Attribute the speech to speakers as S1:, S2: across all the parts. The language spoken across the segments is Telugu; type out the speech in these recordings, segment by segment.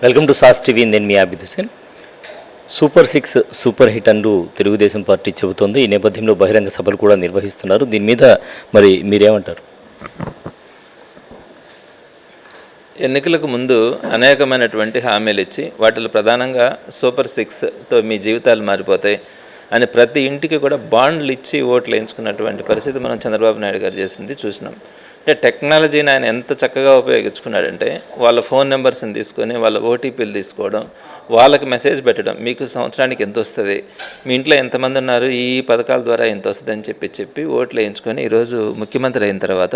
S1: Welcome to SAS TV. నేను మీ Abid Hussain. Super 6 super hit అంటూ తెలుగుదేశం పార్టీ చెబుతోంది. ఈ నేపథ్యంలో బహిరంగ సభలు కూడా నిర్వహిస్తున్నారు. దీని మీద మరి మీరేమంటారు?
S2: ఎన్నికలకు ముందు అనేకమైనటువంటి హామీలు ఇచ్చి వాటిలో ప్రధానంగా సూపర్ 6తో మీ జీవితాలు మారిపోతాయి అని ప్రతి ఇంటికి కూడా బాండ్లు ఇచ్చి ఓట్లు వేయించుకున్నటువంటి పరిస్థితి మనం చంద్రబాబు నాయుడు గారు చేసింది చూసినాం. అంటే టెక్నాలజీని ఆయన ఎంత చక్కగా ఉపయోగించుకున్నాడంటే వాళ్ళ ఫోన్ నెంబర్స్ని తీసుకొని వాళ్ళ ఓటీపీలు తీసుకోవడం, వాళ్ళకి మెసేజ్ పెట్టడం, మీకు సంవత్సరానికి ఎంత వస్తుంది, మీ ఇంట్లో ఎంతమంది ఉన్నారు, ఈ పథకాల ద్వారా ఎంత వస్తుంది అని చెప్పి ఓట్లు వేయించుకొని ఈరోజు ముఖ్యమంత్రి అయిన తర్వాత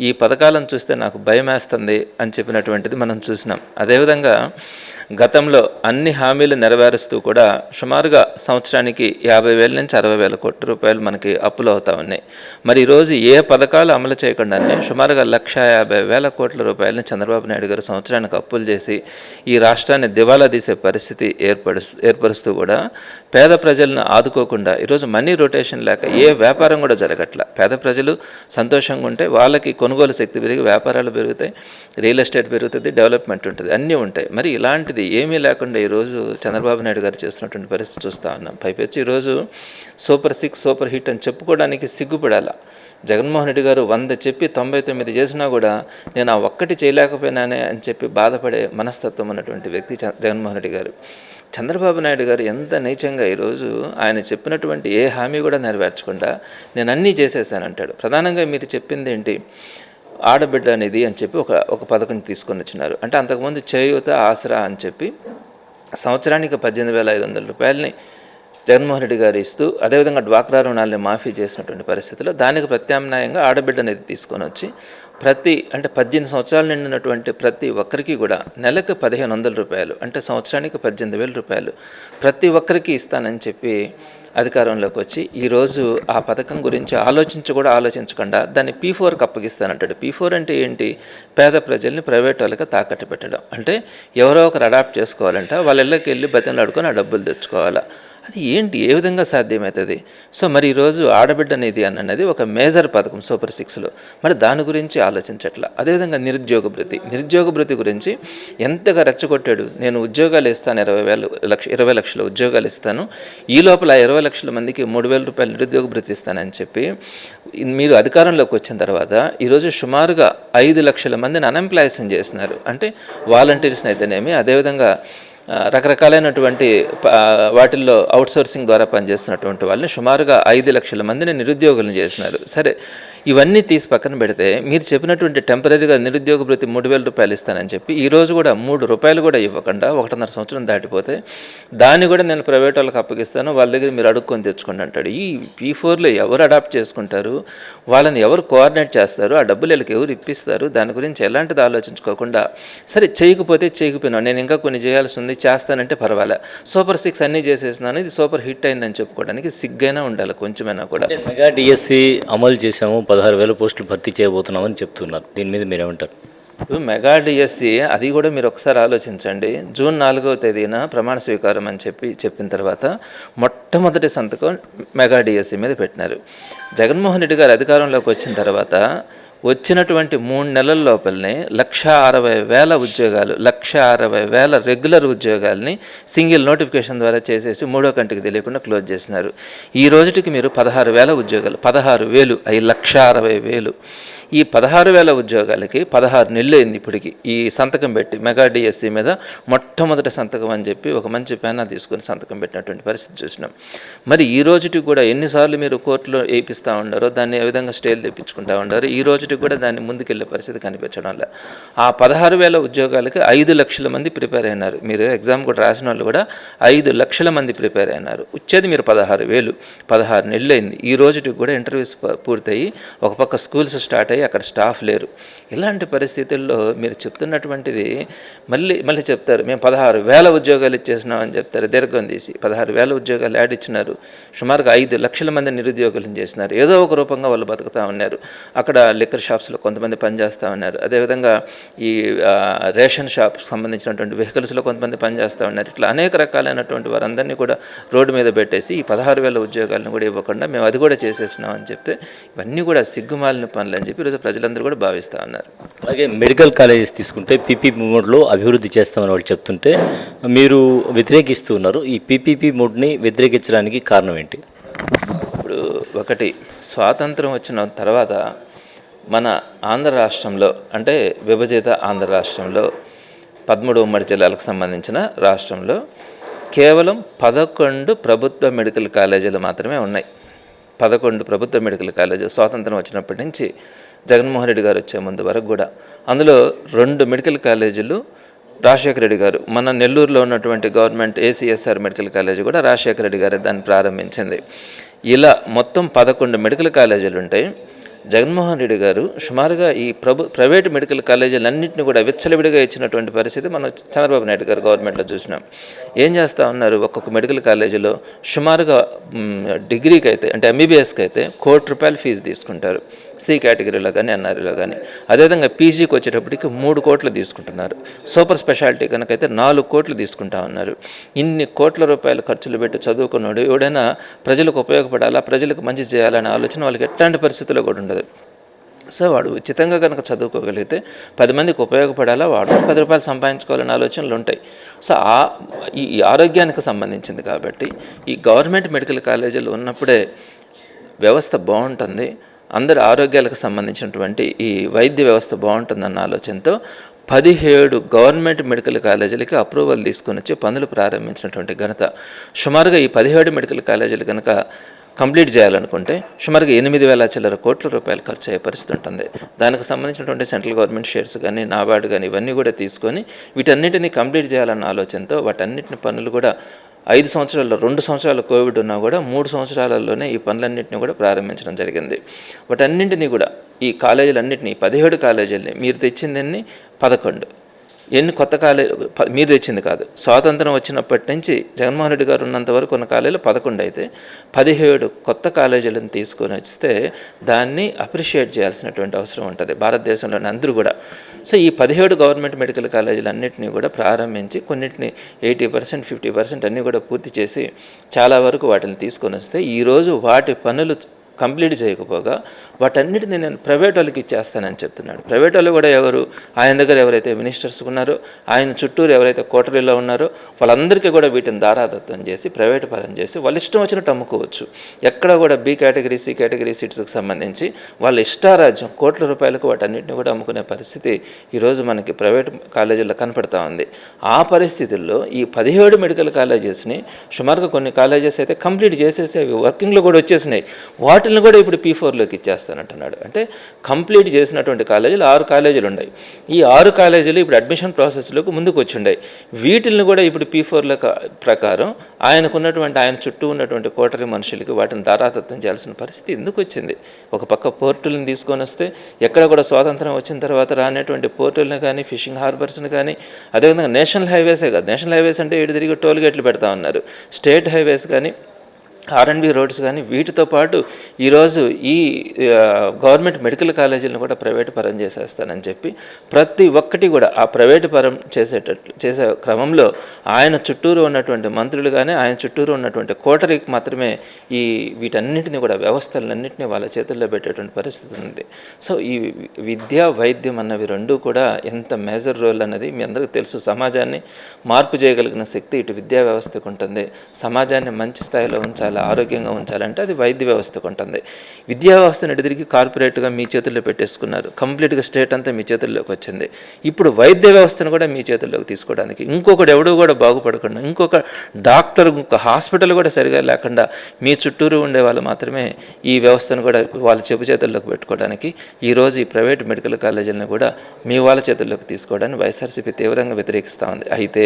S2: ఈ పథకాలను చూస్తే నాకు భయం వేస్తుంది అని చెప్పినటువంటిది మనం చూసినాం. అదేవిధంగా గతంలో అన్ని హామీలు నెరవేరుస్తూ కూడా సుమారుగా సంవత్సరానికి 50,000 నుంచి 60,000 కోట్ల రూపాయలు మనకి అప్పులు అవుతా ఉన్నాయి. మరి ఈరోజు ఏ పథకాలు అమలు చేయకుండానే సుమారుగా 1,50,000 కోట్ల రూపాయలని చంద్రబాబు నాయుడు గారు సంవత్సరానికి అప్పులు చేసి ఈ రాష్ట్రాన్ని దివాలా తీసే పరిస్థితి ఏర్పరుస్తూ కూడా పేద ప్రజలను ఆదుకోకుండా ఈరోజు మనీ రొటేషన్ లేక ఏ వ్యాపారం కూడా జరగట్ల. పేద ప్రజలు సంతోషంగా ఉంటే వాళ్ళకి కొనుగోలు శక్తి పెరిగి వ్యాపారాలు పెరుగుతాయి, రియల్ ఎస్టేట్ పెరుగుతుంది, డెవలప్మెంట్ ఉంటుంది, అన్నీ ఉంటాయి. మరి ఇలాంటిది ఏమీ లేకుండా ఈరోజు చంద్రబాబు నాయుడు గారు చేస్తున్నటువంటి పరిస్థితి చూస్తూ ఉన్నాం. పైపెచ్చి ఈరోజు సూపర్ 6 సూపర్ హిట్ అని చెప్పుకోవడానికి సిగ్గుపడాల. జగన్మోహన్ రెడ్డి గారు 100 చెప్పి 99 చేసినా కూడా నేను ఆ ఒక్కటి చేయలేకపోయినానే అని చెప్పి బాధపడే మనస్తత్వం ఉన్నటువంటి వ్యక్తి జగన్మోహన్ రెడ్డి గారు. చంద్రబాబు నాయుడు గారు ఎంత నీచంగా ఈరోజు ఆయన చెప్పినటువంటి ఏ హామీ కూడా నెరవేర్చకుండా నేను అన్నీ చేసేసానంటాడు. ప్రధానంగా మీరు చెప్పింది ఏంటి? ఆడబిడ్డ అనేది అని చెప్పి ఒక పథకం తీసుకొని వచ్చినారు. అంటే అంతకుముందు చేయూత ఆసరా అని చెప్పి సంవత్సరానికి 18,500 రూపాయలని జగన్మోహన్ రెడ్డి గారు ఇస్తూ, అదేవిధంగా డ్వాక్రా రుణాలని మాఫీ చేసినటువంటి పరిస్థితుల్లో దానికి ప్రత్యామ్నాయంగా ఆడబిడ్డ అనేది తీసుకొని వచ్చి అంటే 18 సంవత్సరాలు నిండినటువంటి ప్రతి ఒక్కరికి కూడా నెలకు 1,500 రూపాయలు, అంటే సంవత్సరానికి 18,000 రూపాయలు ప్రతి ఒక్కరికి ఇస్తానని చెప్పి అధికారంలోకి వచ్చి ఈరోజు ఆ పథకం గురించి ఆలోచించకుండా దాన్ని P4కి అప్పగిస్తానంటాడు. P4 అంటే ఏంటి? పేద ప్రజల్ని ప్రైవేట్ వాళ్ళకి తాకట్టు పెట్టడం. అంటే ఎవరో ఒకరు అడాప్ట్ చేసుకోవాలంట, వాళ్ళ ఇళ్ళకి వెళ్ళి బతిమలాడుకొని ఆ డబ్బులు తెచ్చుకోవాలా. అది ఏంటి? ఏ విధంగా సాధ్యమవుతుంది? సో మరి ఈరోజు ఆడబిడ్డ నిధి అన్నది ఒక మేజర్ పథకం సూపర్ 6లో. మరి దాని గురించి ఆలోచించట్లా. అదేవిధంగా నిరుద్యోగ భృతి గురించి ఎంతగా రెచ్చగొట్టాడు. నేను ఉద్యోగాలు ఇస్తాను, 20 లక్షల ఉద్యోగాలు ఇస్తాను, ఈ లోపల 20 లక్షల మందికి 3,000 రూపాయలు నిరుద్యోగ భృతి ఇస్తానని చెప్పి మీరు అధికారంలోకి వచ్చిన తర్వాత ఈరోజు సుమారుగా 5 లక్షల మందిని అన్ఎంప్లాయీస్ని చేసినారు. అంటే వాలంటీర్స్ని అయితేనేమి, అదేవిధంగా రకరకాలైనటువంటి వాటిల్లో అవుట్సోర్సింగ్ ద్వారా పనిచేస్తున్నటువంటి వాళ్ళని సుమారుగా 5 లక్షల మందిని నిరుద్యోగులను చేసినారు. సరే, ఇవన్నీ తీసి పక్కన పెడితే మీరు చెప్పినటువంటి టెంపరీగా నిరుద్యోగ భృతి 3,000 రూపాయలు ఇస్తానని చెప్పి ఈరోజు కూడా 3 రూపాయలు కూడా ఇవ్వకుండా 1.5 సంవత్సరం దాటిపోతే దాన్ని కూడా నేను ప్రైవేట్ వాళ్ళకి అప్పగిస్తాను, వాళ్ళ దగ్గర మీరు అడుక్కొని తెచ్చుకోండి అంటాడు. ఈ P4లో ఎవరు అడాప్ట్ చేసుకుంటారు? వాళ్ళని ఎవరు కోఆర్డినేట్ చేస్తారు? ఆ డబ్బులు వీళ్ళకి ఎవరు ఇప్పిస్తారు? దాని గురించి ఎలాంటిది ఆలోచించుకోకుండా సరే చేయకపోయినా నేను ఇంకా కొన్ని చేయాల్సి ఉంది, చేస్తానంటే పర్వాలే, సూపర్ 6 అన్నీ చేసేసినాను, ఇది సూపర్ హిట్ అయిందని చెప్పుకోవడానికి సిగ్గైనా ఉండాలి కొంచెమైనా కూడా.
S1: మెగా డిఎస్సి అమలు చేసాము, 16,000 పోస్టులు భర్తీ చేయబోతున్నామని చెప్తున్నారు. దీని మీద మీరేమంటారు?
S2: మెగా డిఎస్సి అది కూడా మీరు ఒకసారి ఆలోచించండి. జూన్ 4వ తేదీన ప్రమాణ స్వీకారం అని చెప్పిన తర్వాత మొట్టమొదటి సంతకం మెగా డిఎస్సి మీద పెట్టినారు. జగన్మోహన్ రెడ్డి గారు అధికారంలోకి వచ్చిన తర్వాత వచ్చినటువంటి 3 నెలల లోపలనే 1,60,000 ఉద్యోగాలు, 1,60,000 రెగ్యులర్ ఉద్యోగాల్ని సింగిల్ నోటిఫికేషన్ ద్వారా చేసేసి 3వ కంటికి తెలియకుండా క్లోజ్ చేసినారు. ఈ రోజుకి మీరు 16,000 ఉద్యోగాలు, 16,000 అవి 1,60,000. ఈ 16,000 ఉద్యోగాలకి 16 నెలలు అయింది ఇప్పటికి ఈ సంతకం పెట్టి మెగా డిఎస్సి మీద మొట్టమొదటి సంతకం అని చెప్పి ఒక మంచి పేనా తీసుకొని సంతకం పెట్టినటువంటి పరిస్థితి చూసినాం. మరి ఈ రోజుకి కూడా ఎన్నిసార్లు మీరు కోర్టులో వేయిస్తూ ఉండారో దాన్ని ఏ విధంగా స్టేలు తెప్పించుకుంటూ ఉండారో ఈ రోజుకి కూడా దాన్ని ముందుకెళ్ళే పరిస్థితి కనిపించడం లేదు. ఆ 16,000 ఉద్యోగాలకి 5 లక్షల మంది ప్రిపేర్ అయినారు. మీరు ఎగ్జామ్ కూడా రాసిన వాళ్ళు కూడా 5 లక్షల మంది ప్రిపేర్ అయినారు. వచ్చేది మీరు 16,000, 16 నెలలు అయింది. ఈ రోజుకి కూడా ఇంటర్వ్యూస్ పూర్తయి ఒక పక్క స్కూల్స్ స్టార్ట్ అయ్యి అక్కడ స్టాఫ్ లేరు. ఇలాంటి పరిస్థితుల్లో మీరు చెప్తున్నటువంటిది మళ్ళీ చెప్తారు మేము 16,000 ఉద్యోగాలు ఇచ్చేసినాం అని చెప్తారు. దీర్ఘం తీసి 16,000 ఉద్యోగాలు యాడ్ ఇచ్చినారు, సుమారుగా 5 లక్షల మంది నిరుద్యోగులను చేసినారు. ఏదో ఒక రూపంగా వాళ్ళు బతుకుతూ ఉన్నారు. అక్కడ లిక్కర్ షాప్స్లో కొంతమంది పనిచేస్తూ ఉన్నారు, అదేవిధంగా ఈ రేషన్ షాప్కి సంబంధించినటువంటి వెహికల్స్లో కొంతమంది పనిచేస్తూ ఉన్నారు. ఇట్లా అనేక రకాలైనటువంటి వారందరినీ కూడా రోడ్డు మీద పెట్టేసి ఈ 16,000 ఉద్యోగాలను కూడా ఇవ్వకుండా మేము అది కూడా చేసేసినాం అని చెప్తే ఇవన్నీ కూడా సిగ్గుమాలిన పనులు అని చెప్పి ఈరోజు ప్రజలందరూ కూడా భావిస్తూ ఉన్నారు.
S1: అలాగే మెడికల్ కాలేజెస్ తీసుకుంటే పీపీపీ మోడ్లో అభివృద్ధి చేస్తామని వాళ్ళు చెప్తుంటే మీరు వ్యతిరేకిస్తూ ఉన్నారు. ఈ పీపీపీ మోడ్ని వ్యతిరేకించడానికి కారణం ఏంటి?
S2: ఇప్పుడు ఒకటి, స్వాతంత్రం వచ్చిన తర్వాత మన ఆంధ్ర రాష్ట్రంలో, అంటే విభజిత ఆంధ్ర రాష్ట్రంలో 13 ఉమ్మడి జిల్లాలకు సంబంధించిన రాష్ట్రంలో కేవలం 11 ప్రభుత్వ మెడికల్ కాలేజీలు మాత్రమే ఉన్నాయి. 11 ప్రభుత్వ మెడికల్ కాలేజీలు స్వాతంత్రం వచ్చినప్పటి నుంచి జగన్మోహన్ రెడ్డి గారు వచ్చే ముందు వరకు కూడా. అందులో 2 మెడికల్ కాలేజీలు రాజశేఖర రెడ్డి గారు, మన నెల్లూరులో ఉన్నటువంటి గవర్నమెంట్ ఏసీఎస్ఆర్ మెడికల్ కాలేజీ కూడా రాజశేఖర రెడ్డి గారు దాన్ని ప్రారంభించింది. ఇలా మొత్తం 11 మెడికల్ కాలేజీలు ఉంటాయి. జగన్మోహన్ రెడ్డి గారు సుమారుగా ఈ ప్రైవేట్ మెడికల్ కాలేజీలన్నింటినీ కూడా విచ్చలవిడిగా ఇచ్చినటువంటి పరిస్థితి మనం చంద్రబాబు నాయుడు గారు గవర్నమెంట్లో చూసినాం. ఏం చేస్తూ ఉన్నారు, ఒక్కొక్క మెడికల్ కాలేజీలో సుమారుగా డిగ్రీకి అయితే, అంటే ఎంబీబీఎస్కి అయితే ₹1 కోటి ఫీజు తీసుకుంటారు, సి కేటగిరీలో కానీ ఎన్ఆర్ఈలో కానీ. అదేవిధంగా పీజీకి వచ్చేటప్పటికి 3 కోట్లు తీసుకుంటున్నారు. సూపర్ స్పెషాలిటీ కనుకైతే 4 కోట్లు తీసుకుంటా ఉన్నారు. ఇన్ని కోట్ల రూపాయలు ఖర్చులు పెట్టి చదువుకున్నాడు ఎవడైనా ప్రజలకు ఉపయోగపడాలా, ప్రజలకు మంచి చేయాలనే ఆలోచన వాళ్ళకి ఎట్లాంటి పరిస్థితుల్లో కూడా ఉండదు. సో వాడు ఉచితంగా కనుక చదువుకోగలిగితే 10 మందికి ఉపయోగపడాలా, వాడు ₹10 సంపాదించుకోవాలనే ఆలోచనలు ఉంటాయి. సో ఈ ఆరోగ్యానికి సంబంధించింది కాబట్టి ఈ గవర్నమెంట్ మెడికల్ కాలేజీలు ఉన్నప్పుడే వ్యవస్థ బాగుంటుంది, అందరి ఆరోగ్యాలకు సంబంధించినటువంటి ఈ వైద్య వ్యవస్థ బాగుంటుందన్న ఆలోచనతో 17 గవర్నమెంట్ మెడికల్ కాలేజీలకి అప్రూవల్ తీసుకొని వచ్చి పనులు ప్రారంభించినటువంటి ఘనత. సుమారుగా ఈ 17 మెడికల్ కాలేజీలు కనుక కంప్లీట్ చేయాలనుకుంటే సుమారుగా 8,000 చిల్లర కోట్ల రూపాయలు ఖర్చు అయ్యే పరిస్థితి ఉంటుంది. దానికి సంబంధించినటువంటి సెంట్రల్ గవర్నమెంట్ షేర్స్ కానీ, నాబార్డు కానీ ఇవన్నీ కూడా తీసుకొని వీటన్నిటిని కంప్లీట్ చేయాలన్న ఆలోచనతో వాటన్నిటిని పనులు కూడా 5 సంవత్సరాల్లో, 2 సంవత్సరాలు కోవిడ్ ఉన్నా కూడా 3 సంవత్సరాలలోనే ఈ పనులన్నింటినీ కూడా ప్రారంభించడం జరిగింది. వాటన్నింటినీ కూడా ఈ కాలేజీలన్నింటినీ 17 కాలేజీలని మీరు తెచ్చిందన్ని 11, ఎన్ని కొత్త కాలేజీ మీరు తెచ్చింది కాదు, స్వాతంత్రం వచ్చినప్పటి నుంచి జగన్మోహన్ రెడ్డి గారు ఉన్నంత వరకు ఉన్న కాలేజీలు 11 అయితే 17 కొత్త కాలేజీలను తీసుకొని వస్తే దాన్ని అప్రిషియేట్ చేయాల్సినటువంటి అవసరం ఉంటుంది భారతదేశంలోని అందరూ కూడా. సో ఈ 17 గవర్నమెంట్ మెడికల్ కాలేజీలు అన్నింటినీ కూడా ప్రారంభించి కొన్నింటిని 80%, 50% అన్నీ కూడా పూర్తి చేసి చాలా వరకు వాటిని తీసుకొని వస్తే ఈరోజు వాటి పనులు కంప్లీట్ చేయకపోగా వాటన్నిటిని నేను ప్రైవేట్ వాళ్ళకి ఇచ్చేస్తానని చెప్తున్నాడు. ప్రైవేట్ వాళ్ళు కూడా ఎవరు, ఆయన దగ్గర ఎవరైతే మినిస్టర్స్ ఉన్నారో, ఆయన చుట్టూరు ఎవరైతే కోటరీలో ఉన్నారో వాళ్ళందరికీ కూడా వీటిని దారాదత్తం చేసి ప్రైవేట్ పరం చేసి వాళ్ళ ఇష్టం వచ్చినట్టు అమ్ముకోవచ్చు. ఎక్కడ కూడా బి కేటగిరీ, సి కేటగిరీ సీట్స్కి సంబంధించి వాళ్ళ ఇష్టారాజ్యం కోట్ల రూపాయలకు వాటన్నిటిని కూడా అమ్ముకునే పరిస్థితి ఈరోజు మనకి ప్రైవేట్ కాలేజీల్లో కనపడతా ఉంది. ఆ పరిస్థితుల్లో ఈ 17 మెడికల్ కాలేజెస్ని సుమారుగా కొన్ని కాలేజెస్ అయితే కంప్లీట్ చేసేసి అవి వర్కింగ్లో కూడా వచ్చేసినాయి, వాటిని కూడా ఇప్పుడు P4లోకి ఇచ్చేస్తానంటున్నాడు. అంటే కంప్లీట్ చేసినటువంటి కాలేజీలు 6 కాలేజీలు ఉన్నాయి. ఈ 6 కాలేజీలు ఇప్పుడు అడ్మిషన్ ప్రాసెస్లోకి ముందుకు వచ్చి ఉన్నాయి. వీటిని కూడా ఇప్పుడు P4లో ప్రకారం ఆయన చుట్టూ ఉన్నటువంటి కోటరీ మనుషులకి వాటిని దారాదత్తం చేయాల్సిన పరిస్థితి ఎందుకు వచ్చింది? ఒక పక్క పోర్టులను తీసుకొని వస్తే ఎక్కడ కూడా స్వాతంత్రం వచ్చిన తర్వాత రానటువంటి పోర్టులను కానీ, ఫిషింగ్ హార్బర్స్ని కానీ, అదేవిధంగా నేషనల్ హైవేసే కాదు, నేషనల్ హైవేస్ అంటే ఇటు తిరిగి టోల్ గేట్లు పెడతా ఉన్నారు, స్టేట్ హైవేస్ కానీ, R&B రోడ్స్ కానీ, వీటితో పాటు ఈరోజు ఈ గవర్నమెంట్ మెడికల్ కాలేజీలను కూడా ప్రైవేటు పరం చేసేస్తానని చెప్పి ప్రతి ఒక్కటి కూడా ఆ ప్రైవేటు పరం చేసే క్రమంలో ఆయన చుట్టూరు ఉన్నటువంటి మంత్రులు కానీ, ఆయన చుట్టూరు ఉన్నటువంటి కోటరీకి మాత్రమే వీటన్నిటిని కూడా వ్యవస్థలన్నింటినీ వాళ్ళ చేతుల్లో పెట్టేటువంటి పరిస్థితి ఉంది. సో ఈ విద్య, వైద్యం అన్నవి రెండూ కూడా ఎంత మేజర్ రోల్ అన్నది మీ అందరికీ తెలుసు. సమాజాన్ని మార్పు చేయగలిగిన శక్తి ఇటు విద్యా వ్యవస్థకు ఉంటుంది. సమాజాన్ని మంచి స్థాయిలో ఉంచాలి, ఆరోగ్యంగా ఉంచాలంటే అది వైద్య వ్యవస్థకు ఉంటుంది. విద్యా వ్యవస్థను ఎడిదిరిగి కార్పొరేట్గా మీ చేతుల్లో పెట్టేసుకున్నారు, కంప్లీట్గా స్టేట్ అంతా మీ చేతుల్లోకి వచ్చింది. ఇప్పుడు వైద్య వ్యవస్థను కూడా మీ చేతుల్లోకి తీసుకోవడానికి ఇంకొకటి ఎవడో కూడా బాగుపడకుండా, ఇంకొక డాక్టర్, ఇంకొక హాస్పిటల్ కూడా సరిగా లేకుండా మీ చుట్టూరు ఉండే వాళ్ళు మాత్రమే ఈ వ్యవస్థను కూడా వాళ్ళ చేతుల్లోకి పెట్టుకోవడానికి ఈరోజు ఈ ప్రైవేట్ మెడికల్ కాలేజీలను కూడా మీ వాళ్ళ చేతుల్లోకి తీసుకోవడానికి వైఎస్ఆర్సీపీ తీవ్రంగా వ్యతిరేకిస్తూ ఉంది. అయితే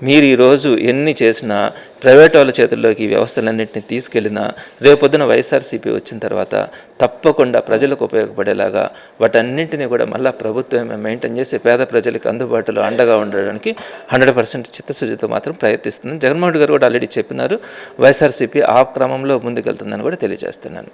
S2: మీరు ఈరోజు ఎన్ని చేసినా ప్రైవేట్ వాళ్ళ చేతుల్లోకి ఈ వ్యవస్థలన్నింటినీ తీసుకెళ్ళినా రేపొద్దున వైఎస్ఆర్సీపీ వచ్చిన తర్వాత తప్పకుండా ప్రజలకు ఉపయోగపడేలాగా వాటన్నింటినీ కూడా మళ్ళీ ప్రభుత్వమే మెయింటైన్ చేసి పేద ప్రజలకు అందుబాటులో అండగా ఉండడానికి 100% చిత్తశుద్ధితో మాత్రం ప్రయత్నిస్తుంది. జగన్మోహన్ గారు కూడా ఆల్రెడీ చెప్పినారు, వైఎస్ఆర్సీపీ ఆ క్రమంలో ముందుకెళ్తుందని కూడా తెలియజేస్తున్నాను.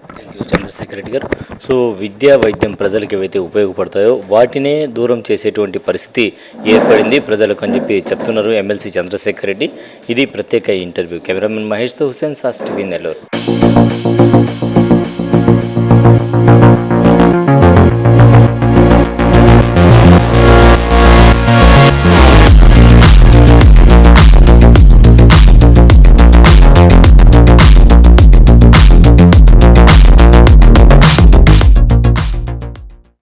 S1: చంద్రశేఖర్ రెడ్డి గారు, సో విద్యా, వైద్యం ప్రజలకు ఏవైతే ఉపయోగపడతాయో వాటినే దూరం చేసేటువంటి పరిస్థితి ఏర్పడింది ప్రజలకు అని చెప్పి చెప్తున్నారు ఎమ్మెల్సీ చంద్రశేఖర్ రెడ్డి. ఇది ప్రత్యేక ఇంటర్వ్యూ. కెమెరామెన్ మహేష్తో హుసేన్, సాస్ టీవీ, నెల్లూరు.